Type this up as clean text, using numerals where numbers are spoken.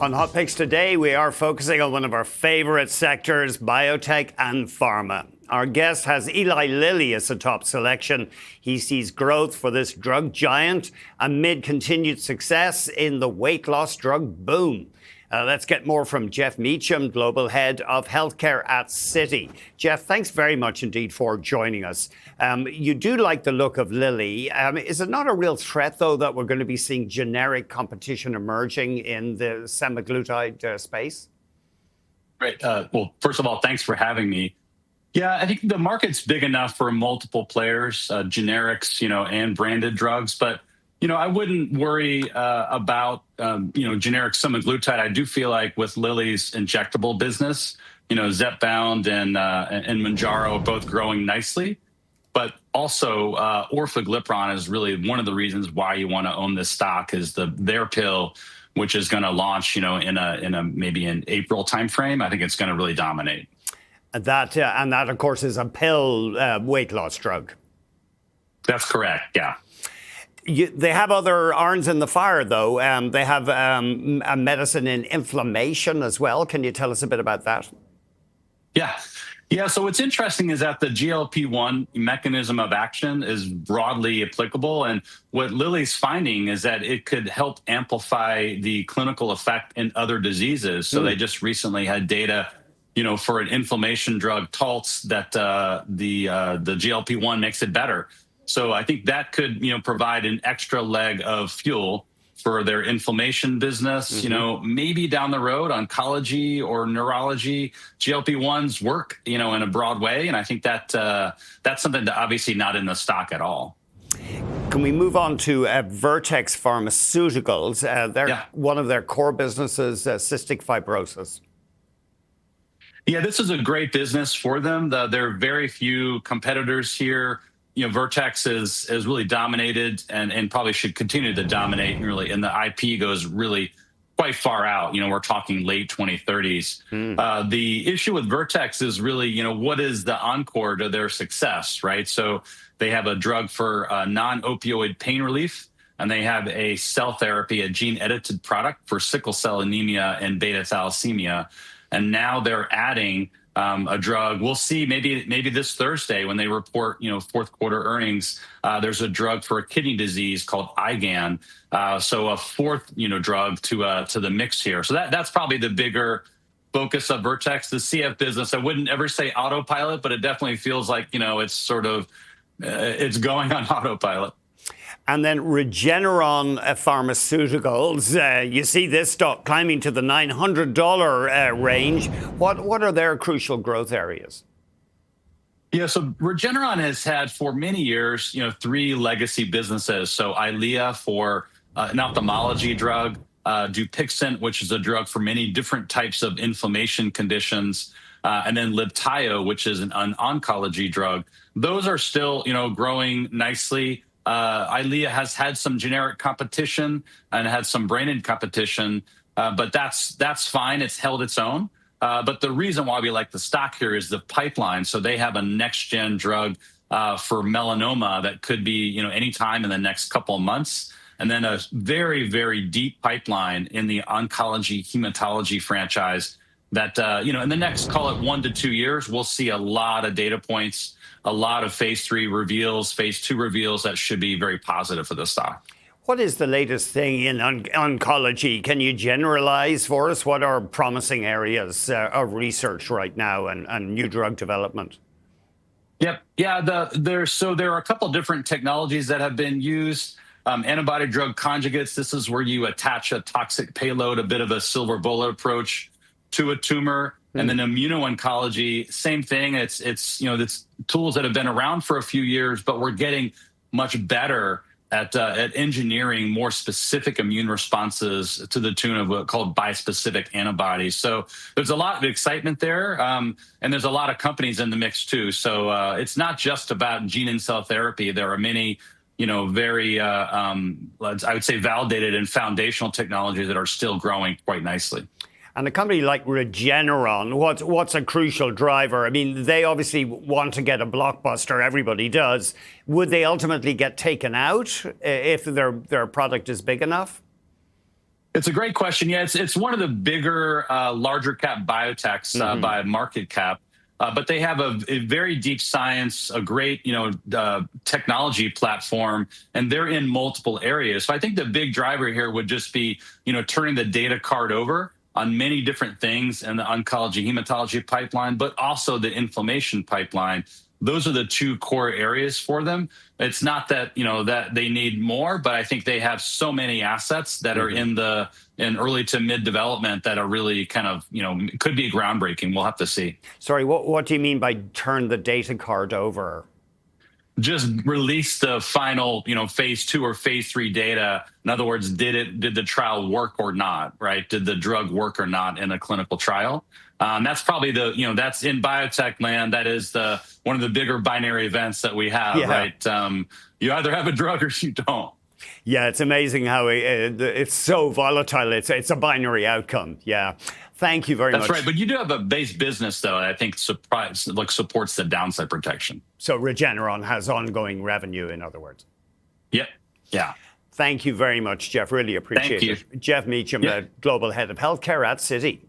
On Hot Picks today, we are focusing on one of our favorite sectors, biotech and pharma. Our guest has Eli Lilly as a top selection. He sees growth for this drug giant amid continued success in the weight loss drug boom. Let's get more from Geoff Meacham, Global Head of Healthcare at Citi. Geoff, thanks very much indeed for joining us. You do like the look of Lilly. Is it not a real threat, though, that we're going to be seeing generic competition emerging in the semaglutide space? Great. Well, first of all, thanks for having me. Yeah, I think the market's big enough for multiple players, generics, and branded drugs. But I wouldn't worry about, generic semaglutide. I do feel like with Lilly's injectable business, Zepbound and Mounjaro are both growing nicely. But also, orforglipron is really one of the reasons why you want to own this stock is their pill, which is going to launch, in a maybe an April timeframe. I think it's going to really dominate. That, of course, is a pill weight loss drug. That's correct. Yeah. They have other irons in the fire, though. They have a medicine in inflammation as well. Can you tell us a bit about that? Yeah. So what's interesting is that the GLP-1 mechanism of action is broadly applicable. And what Lilly's finding is that it could help amplify the clinical effect in other diseases. So they just recently had data, for an inflammation drug, Taltz, that the GLP-1 makes it better. So I think that could, provide an extra leg of fuel for their inflammation business. Maybe down the road, oncology or neurology, GLP-1s work, in a broad way. And I think that that's something that obviously not in the stock at all. Can we move on to Vertex Pharmaceuticals? One of their core businesses, cystic fibrosis. Yeah, this is a great business for them. There are very few competitors here. Vertex is really dominated and probably should continue to dominate really. And the IP goes really quite far out. We're talking late 2030s. The issue with Vertex is really, what is the encore to their success, right? So they have a drug for non-opioid pain relief, and they have a cell therapy, a gene-edited product for sickle cell anemia and beta thalassemia. And now they're adding a drug. We'll see maybe this Thursday when they report, fourth quarter earnings. There's a drug for a kidney disease called IgAN. So a fourth, drug to the mix here. So that's probably the bigger focus of Vertex. The CF business, I wouldn't ever say autopilot, but it definitely feels like, it's sort of it's going on autopilot. And then Regeneron Pharmaceuticals, you see this stock climbing to the $900 range. What are their crucial growth areas? Yeah, so Regeneron has had for many years, three legacy businesses. So Eylea for an ophthalmology drug, Dupixent, which is a drug for many different types of inflammation conditions, and then Libtayo, which is an oncology drug. Those are still, growing nicely. Eylea has had some generic competition and had some branded competition, but that's fine. It's held its own. But the reason why we like the stock here is the pipeline. So they have a next-gen drug for melanoma that could be, anytime in the next couple of months, and then a very, very deep pipeline in the oncology hematology franchise that, in the next, call it 1 to 2 years, we'll see a lot of data points, a lot of phase 3 reveals, phase 2 reveals that should be very positive for the stock. What is the latest thing in oncology? Can you generalize for us? What are promising areas of research right now and new drug development? Yep. Yeah, there are a couple different technologies that have been used. Antibody drug conjugates. This is where you attach a toxic payload, a bit of a silver bullet approach to a tumor. And then immuno-oncology, same thing. It's tools that have been around for a few years, but we're getting much better at engineering more specific immune responses to the tune of what called bispecific antibodies. So there's a lot of excitement there, and there's a lot of companies in the mix too. So it's not just about gene and cell therapy. There are many, very, I would say, validated and foundational technologies that are still growing quite nicely. And a company like Regeneron, what's a crucial driver? I mean, they obviously want to get a blockbuster. Everybody does. Would they ultimately get taken out if their product is big enough? It's a great question. Yeah, it's one of the bigger, larger cap biotechs by market cap, but they have a very deep science, a great technology platform, and they're in multiple areas. So I think the big driver here would just be turning the data card over on many different things in the oncology hematology pipeline, but also the inflammation pipeline. Those are the two core areas for them. It's not that that they need more, but I think they have so many assets that are in early to mid development that are really kind of could be groundbreaking. We'll have to see. Sorry, what do you mean by turn the data card over? Just release the final, phase 2 or phase 3 data. In other words, did the trial work or not, right? Did the drug work or not in a clinical trial? That's probably that's in biotech land. That is one of the bigger binary events that we have, right? You either have a drug or you don't. Yeah, it's amazing how it's so volatile. It's a binary outcome. Yeah. Thank you very much. That's right. But you do have a base business, though, I think supports the downside protection. So Regeneron has ongoing revenue, in other words. Yep. Yeah. Thank you very much, Geoff. Really appreciate it. Geoff Meacham, the Global Head of Healthcare at Citi.